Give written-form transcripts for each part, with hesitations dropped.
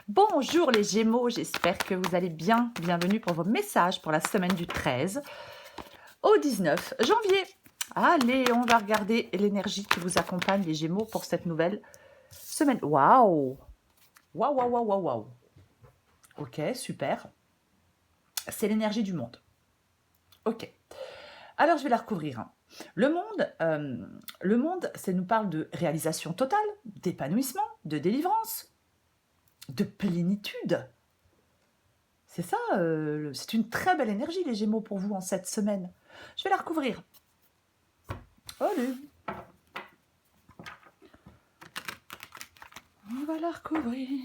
Bonjour les Gémeaux, j'espère que vous allez bien. Bienvenue pour vos messages pour la semaine du 13 au 19 janvier. Allez, on va regarder l'énergie qui vous accompagne les Gémeaux pour cette nouvelle semaine. Waouh! Waouh, waouh, waouh, waouh, waouh. Ok, super. C'est l'énergie du monde. Ok. Alors, je vais la recouvrir, hein. Le monde, ça nous parle de réalisation totale, d'épanouissement, de délivrance, de plénitude. C'est ça, c'est une très belle énergie, les Gémeaux, pour vous en cette semaine. Je vais la recouvrir. Allez. On va la recouvrir.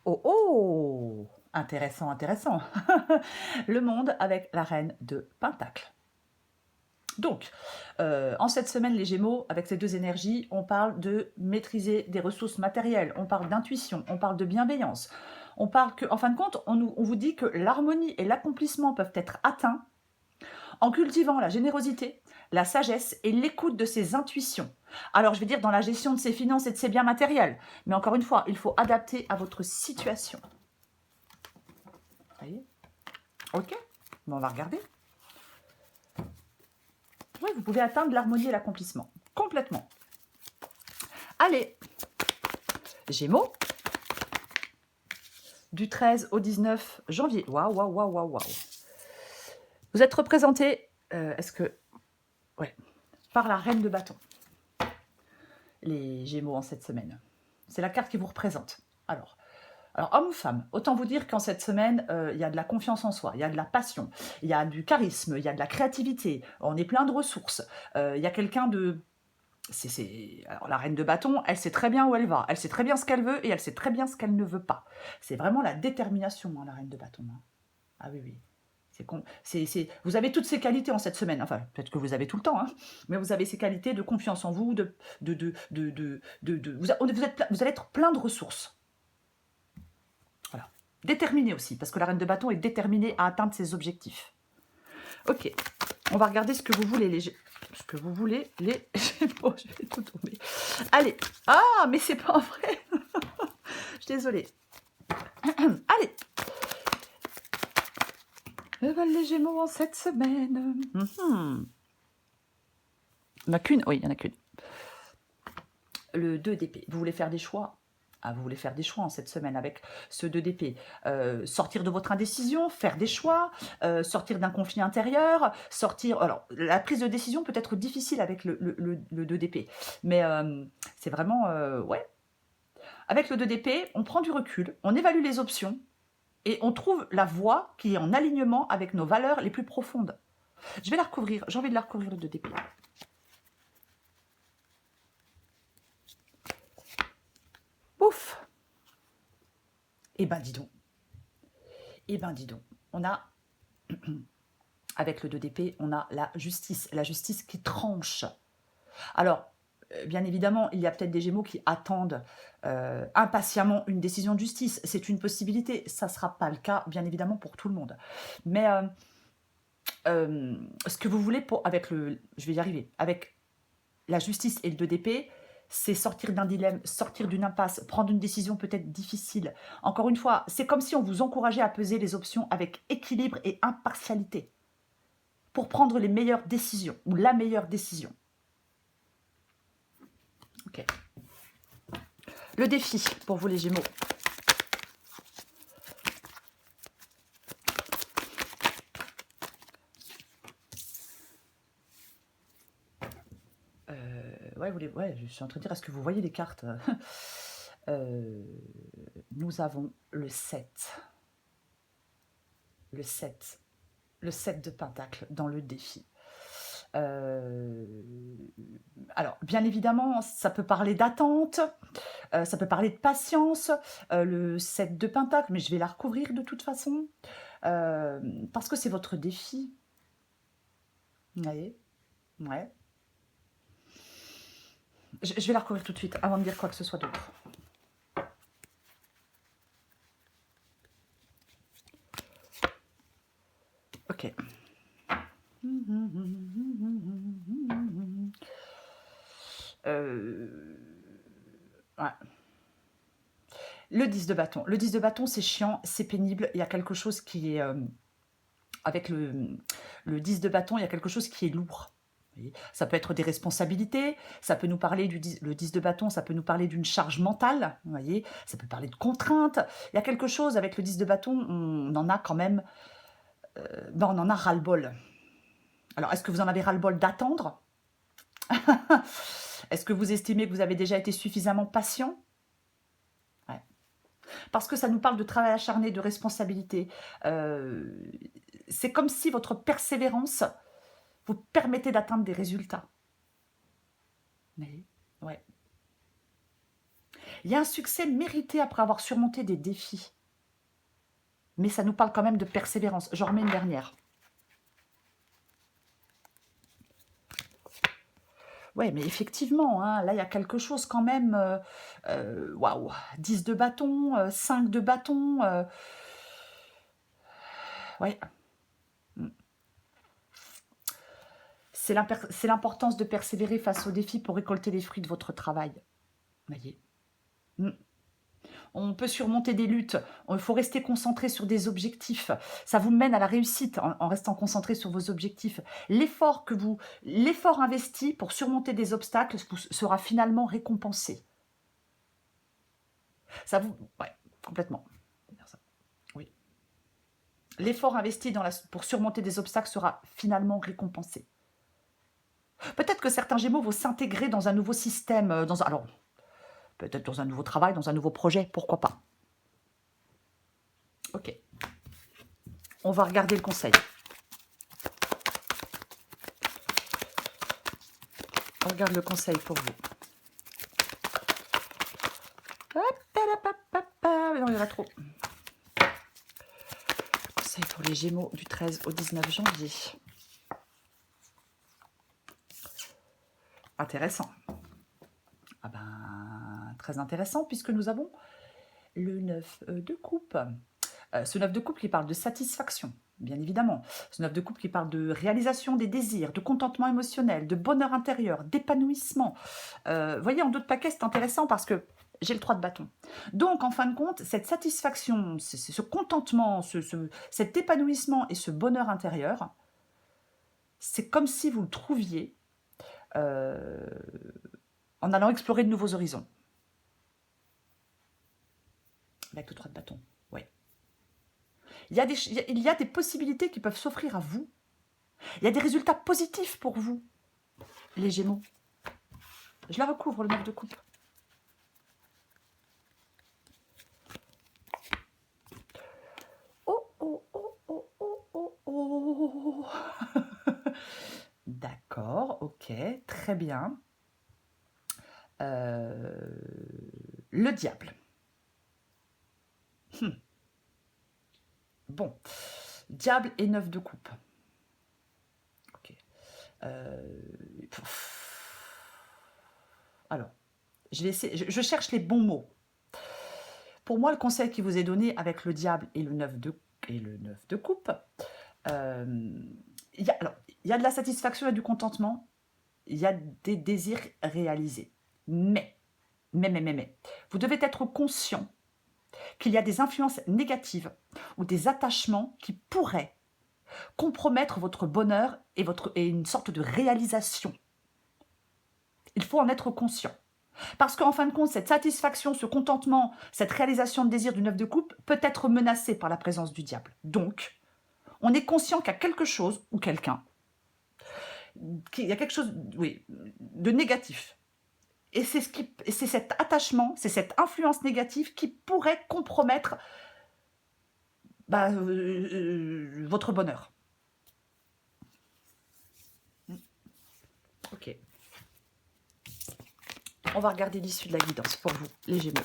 Oh oh! Intéressant, intéressant. Le monde avec la reine de Pentacle. Donc, en cette semaine, les Gémeaux, avec ces deux énergies, on parle de maîtriser des ressources matérielles, on parle d'intuition, on parle de bienveillance, on parle que, en fin de compte, on vous dit que l'harmonie et l'accomplissement peuvent être atteints en cultivant la générosité, la sagesse et l'écoute de ses intuitions. Alors, je vais dire dans la gestion de ses finances et de ses biens matériels, mais encore une fois, il faut adapter à votre situation. Vous voyez? Ok, bon, on va regarder. Oui, vous pouvez atteindre l'harmonie et l'accomplissement. Complètement. Allez, Gémeaux, du 13 au 19 janvier. Waouh, waouh, waouh, waouh, waouh. Vous êtes représenté, ouais, par la reine de bâton. Les Gémeaux en cette semaine. C'est la carte qui vous représente. Alors, homme ou femme, autant vous dire qu'en cette semaine, il y a de la confiance en soi, il y a de la passion, il y a du charisme, il y a de la créativité, on est plein de ressources. Il y a quelqu'un de... Alors, la reine de bâton, elle sait très bien où elle va, elle sait très bien ce qu'elle veut et elle sait très bien ce qu'elle ne veut pas. C'est vraiment la détermination, hein, la reine de bâton. Hein. Ah oui, oui. Vous avez toutes ces qualités en cette semaine. Enfin, peut-être que vous avez tout le temps, hein, mais vous avez ces qualités de confiance en vous, vous allez être plein de ressources. Voilà. Déterminé aussi, parce que la reine de bâton est déterminée à atteindre ses objectifs. Ok, on va regarder ce que vous voulez, les Gémeaux. Je vais tout tomber. Allez. Ah, mais c'est pas vrai. Je suis désolée. Allez. Les Gémeaux en cette semaine. Il n'y en a qu'une. Oui, il n'y en a qu'une. Le 2 d'épée. Vous voulez faire des choix? Ah, vous voulez faire des choix en cette semaine avec ce 2 d'épée. Sortir de votre indécision, faire des choix, sortir d'un conflit intérieur, sortir... Alors, la prise de décision peut être difficile avec le 2 d'épée. Mais c'est vraiment... ouais. Avec le 2 d'épée, on prend du recul, on évalue les options et on trouve la voie qui est en alignement avec nos valeurs les plus profondes. Je vais la recouvrir. J'ai envie de la recouvrir, le 2 d'épée. Ouf! Eh ben, dis donc. Eh ben, dis donc. On a... Avec le 2 d'épée, on a la justice qui tranche. Alors, bien évidemment, il y a peut-être des Gémeaux qui attendent impatiemment une décision de justice. C'est une possibilité. Ça ne sera pas le cas, bien évidemment, pour tout le monde. Mais ce que vous voulez je vais y arriver, avec la justice et le 2 d'épée, c'est sortir d'un dilemme, sortir d'une impasse, prendre une décision peut-être difficile. Encore une fois, c'est comme si on vous encourageait à peser les options avec équilibre et impartialité pour prendre les meilleures décisions, ou la meilleure décision. Ok. Le défi pour vous les Gémeaux. Ouais, je suis en train de dire, est-ce que vous voyez les cartes? Nous avons le 7. Le 7. Le 7 de Pentacle dans le défi. Alors, bien évidemment, ça peut parler d'attente, ça peut parler de patience, le 7 de Pentacle, mais je vais la recouvrir de toute façon, parce que c'est votre défi. Vous voyez? Ouais. Je vais la recouvrir tout de suite, avant de dire quoi que ce soit d'autre. Ok. Ouais. Le 10 de bâton. Le 10 de bâton, c'est chiant, c'est pénible. Il y a quelque chose qui est... avec le 10 de bâton, il y a quelque chose qui est lourd. Vous voyez, ça peut être des responsabilités, ça peut nous parler le 10 de bâton, ça peut nous parler d'une charge mentale, vous voyez, ça peut parler de contraintes. Il y a quelque chose avec le 10 de bâton, on en a quand même, on en a ras-le-bol. Alors, est-ce que vous en avez ras-le-bol d'attendre? Est-ce que vous estimez que vous avez déjà été suffisamment patient? Ouais. Parce que ça nous parle de travail acharné, de responsabilité. C'est comme si votre persévérance vous permettait d'atteindre des résultats. Mais, ouais. Il y a un succès mérité après avoir surmonté des défis. Mais ça nous parle quand même de persévérance. J'en remets une dernière. Ouais, mais effectivement, hein, là, il y a quelque chose quand même. Waouh, 10 de bâton, 5 de bâton. Ouais. C'est l'importance de persévérer face aux défis pour récolter les fruits de votre travail. Vous voyez. On peut surmonter des luttes, il faut rester concentré sur des objectifs. Ça vous mène à la réussite en restant concentré sur vos objectifs. L'effort investi pour surmonter des obstacles sera finalement récompensé. Ça vous... Ouais, complètement. Oui. L'effort investi pour surmonter des obstacles sera finalement récompensé. Peut-être que certains Gémeaux vont s'intégrer dans un nouveau système, alors, peut-être dans un nouveau travail, dans un nouveau projet, pourquoi pas. Ok. On va regarder le conseil. On regarde le conseil pour vous. Non, il y en a trop. Conseil pour les Gémeaux du 13 au 19 janvier. Intéressant. Ah ben, très intéressant puisque nous avons le 9 de coupe. Ce 9 de coupe qui parle de satisfaction, bien évidemment. Ce 9 de coupe qui parle de réalisation des désirs, de contentement émotionnel, de bonheur intérieur, d'épanouissement. Voyez, en dos de paquet, c'est intéressant parce que j'ai le 3 de bâton. Donc, en fin de compte, cette satisfaction, ce contentement, cet épanouissement et ce bonheur intérieur, c'est comme si vous le trouviez en allant explorer de nouveaux horizons. Avec le 3 de bâton, oui. Il y a des possibilités qui peuvent s'offrir à vous. Il y a des résultats positifs pour vous, les Gémeaux. Je la recouvre, le 9 de coupe. Oh. D'accord, ok, très bien. Le diable. Bon, diable et 9 de coupe. Ok. Alors, je cherche les bons mots. Pour moi, le conseil qui vous est donné avec le diable et le 9 de coupe, il y a de la satisfaction et du contentement, il y a des désirs réalisés. Mais, vous devez être conscient qu'il y a des influences négatives ou des attachements qui pourraient compromettre votre bonheur et une sorte de réalisation. Il faut en être conscient. Parce qu'en fin de compte, cette satisfaction, ce contentement, cette réalisation de désir du 9 de coupe peut être menacée par la présence du diable. Donc, on est conscient qu'il y a quelque chose ou quelqu'un, qu'il y a quelque chose, oui, de négatif. Et c'est cet attachement, c'est cette influence négative qui pourrait compromettre votre bonheur. Ok. On va regarder l'issue de la guidance pour vous, les Gémeaux.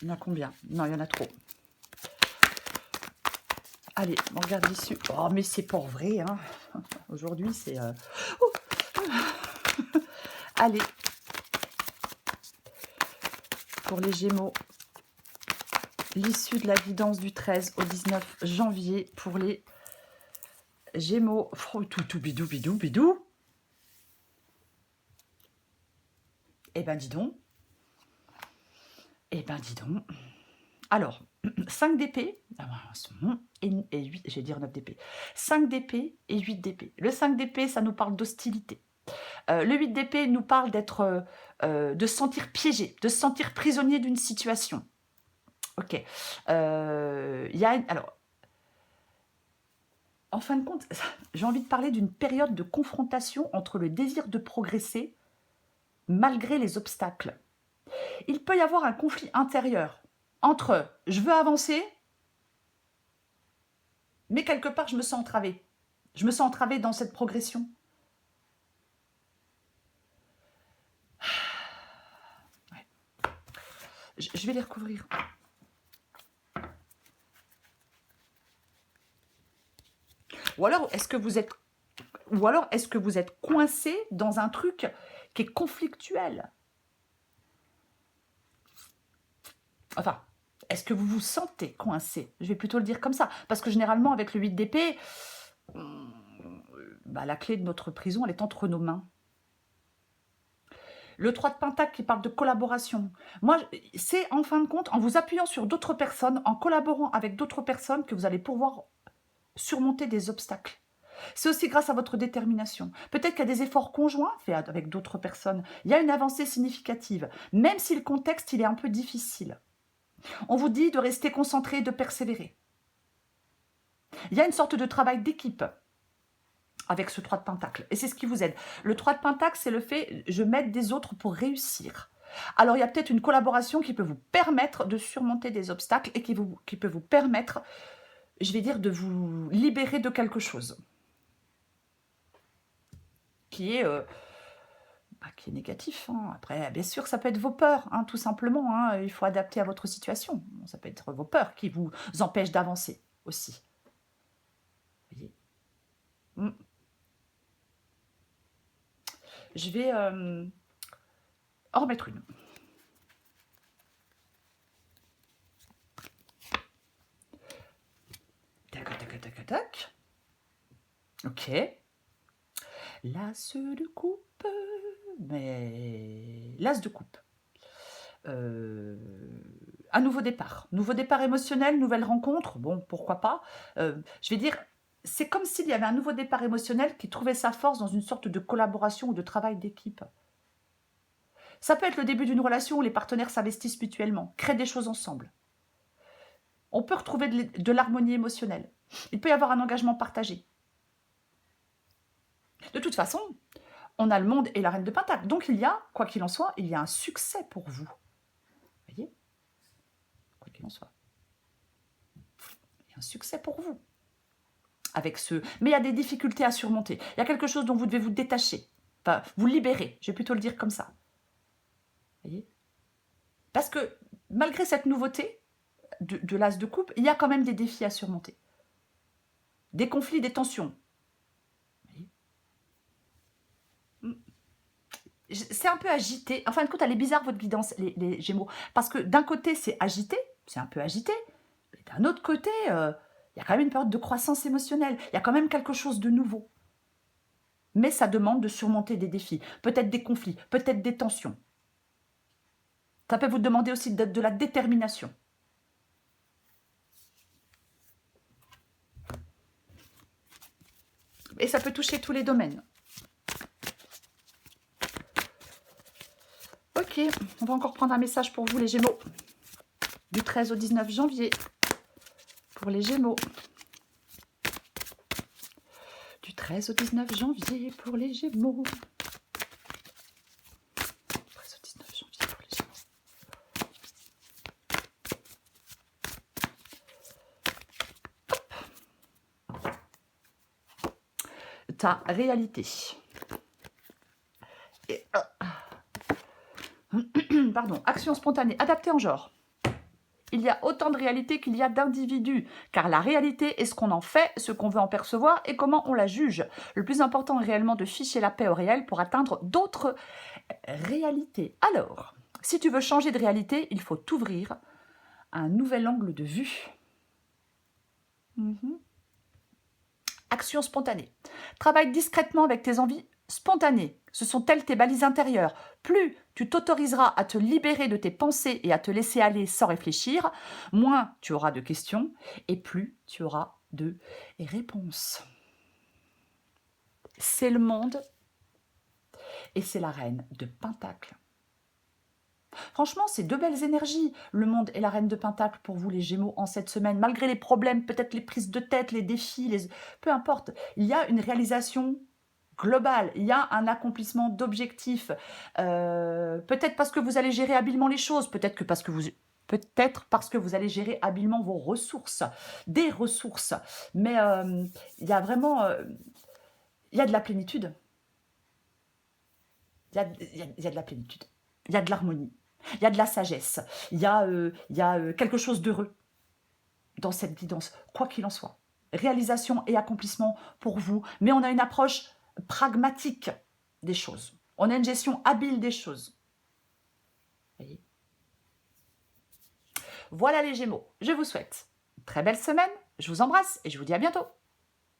Il y en a combien? Non, il y en a trop. Allez, on regarde l'issue. Oh, mais c'est pas vrai, hein. Aujourd'hui, c'est... Allez. Pour les Gémeaux, l'issue de la guidance du 13 au 19 janvier pour les Gémeaux, oh, tout bidou, bidou, bidou. Eh ben, dis donc. Eh ben, dis donc. Alors, 5 d'épée, et 8, j'ai dire 9 d'épée. 5 d'épée et 8 d'épée. Le 5 d'épée, ça nous parle d'hostilité. Le 8 d'épée nous parle d'être, de se sentir piégé, de se sentir prisonnier d'une situation. Ok. Alors, en fin de compte, j'ai envie de parler d'une période de confrontation entre le désir de progresser malgré les obstacles. Il peut y avoir un conflit intérieur entre je veux avancer, mais quelque part je me sens entravée. Je me sens entravée dans cette progression. Ouais. Je vais les recouvrir. Ou alors, est-ce que vous êtes coincé dans un truc qui est conflictuel? Enfin, est-ce que vous vous sentez coincé? Je vais plutôt le dire comme ça. Parce que généralement, avec le 8 d'épée, la clé de notre prison, elle est entre nos mains. Le 3 de Pentacle qui parle de collaboration. Moi, c'est en fin de compte, en vous appuyant sur d'autres personnes, en collaborant avec d'autres personnes, que vous allez pouvoir surmonter des obstacles. C'est aussi grâce à votre détermination. Peut-être qu'il y a des efforts conjoints faits avec d'autres personnes. Il y a une avancée significative, même si le contexte il est un peu difficile. On vous dit de rester concentré, de persévérer. Il y a une sorte de travail d'équipe avec ce 3 de Pentacle. Et c'est ce qui vous aide. Le 3 de Pentacle, c'est le fait, je m'aide des autres pour réussir. Alors, il y a peut-être une collaboration qui peut vous permettre de surmonter des obstacles et qui peut vous permettre, je vais dire, de vous libérer de quelque chose qui est négatif. Hein. Après, bien sûr, ça peut être vos peurs, hein, tout simplement. Hein. Il faut adapter à votre situation. Ça peut être vos peurs qui vous empêchent d'avancer aussi. Vous voyez. Je vais en remettre une. Tac, tac, tac, tac. Ok. L'as de coupe. Mais l'as de coupe. Un nouveau départ. Nouveau départ émotionnel, nouvelle rencontre. Bon, pourquoi pas. Je vais dire, c'est comme s'il y avait un nouveau départ émotionnel qui trouvait sa force dans une sorte de collaboration ou de travail d'équipe. Ça peut être le début d'une relation où les partenaires s'investissent mutuellement, créent des choses ensemble. On peut retrouver de l'harmonie émotionnelle. Il peut y avoir un engagement partagé. De toute façon, on a le monde et la reine de Pentacle. Donc il y a, quoi qu'il en soit, il y a un succès pour vous. Vous voyez? Quoi qu'il en soit. Il y a un succès pour vous. Mais il y a des difficultés à surmonter. Il y a quelque chose dont vous devez vous détacher. Enfin, vous libérer. Je vais plutôt le dire comme ça. Vous voyez? Parce que malgré cette nouveauté de l'as de coupe, il y a quand même des défis à surmonter. Des conflits, des tensions. C'est un peu agité. En fin de compte, elle est bizarre, votre guidance, les Gémeaux. Parce que d'un côté, c'est agité, c'est un peu agité. Mais d'un autre côté, il y a quand même une période de croissance émotionnelle. Il y a quand même quelque chose de nouveau. Mais ça demande de surmonter des défis. Peut-être des conflits, peut-être des tensions. Ça peut vous demander aussi de la détermination. Et ça peut toucher tous les domaines. Ok, on va encore prendre un message pour vous les Gémeaux. Du 13 au 19 janvier. Pour les Gémeaux. Du 13 au 19 janvier pour les Gémeaux. Du 13 au 19 janvier pour les Gémeaux. Hop. Ta réalité. Et, pardon, action spontanée, adaptée en genre. Il y a autant de réalité qu'il y a d'individus, car la réalité est ce qu'on en fait, ce qu'on veut en percevoir et comment on la juge. Le plus important est réellement de ficher la paix au réel pour atteindre d'autres réalités. Alors, si tu veux changer de réalité, il faut t'ouvrir à un nouvel angle de vue. action spontanée. Travaille discrètement avec tes envies spontanées. Ce sont elles tes balises intérieures. Plus tu t'autoriseras à te libérer de tes pensées et à te laisser aller sans réfléchir, moins tu auras de questions et plus tu auras de réponses. C'est le monde et c'est la reine de Pentacle. Franchement, c'est deux belles énergies, le monde et la reine de Pentacle pour vous les Gémeaux en cette semaine. Malgré les problèmes, peut-être les prises de tête, les défis, peu importe, il y a une réalisation globale, il y a un accomplissement d'objectifs. Peut-être parce que vous allez gérer habilement les choses, peut-être parce que vous allez gérer habilement vos ressources, des ressources. Mais il y a vraiment, il y a de la plénitude. Il y a de la plénitude. Il y a de l'harmonie. Il y a de la sagesse. Il y a quelque chose d'heureux dans cette guidance, quoi qu'il en soit. Réalisation et accomplissement pour vous. Mais on a une approche pragmatique des choses. On a une gestion habile des choses. Voyez. Voilà les Gémeaux. Je vous souhaite une très belle semaine. Je vous embrasse et je vous dis à bientôt.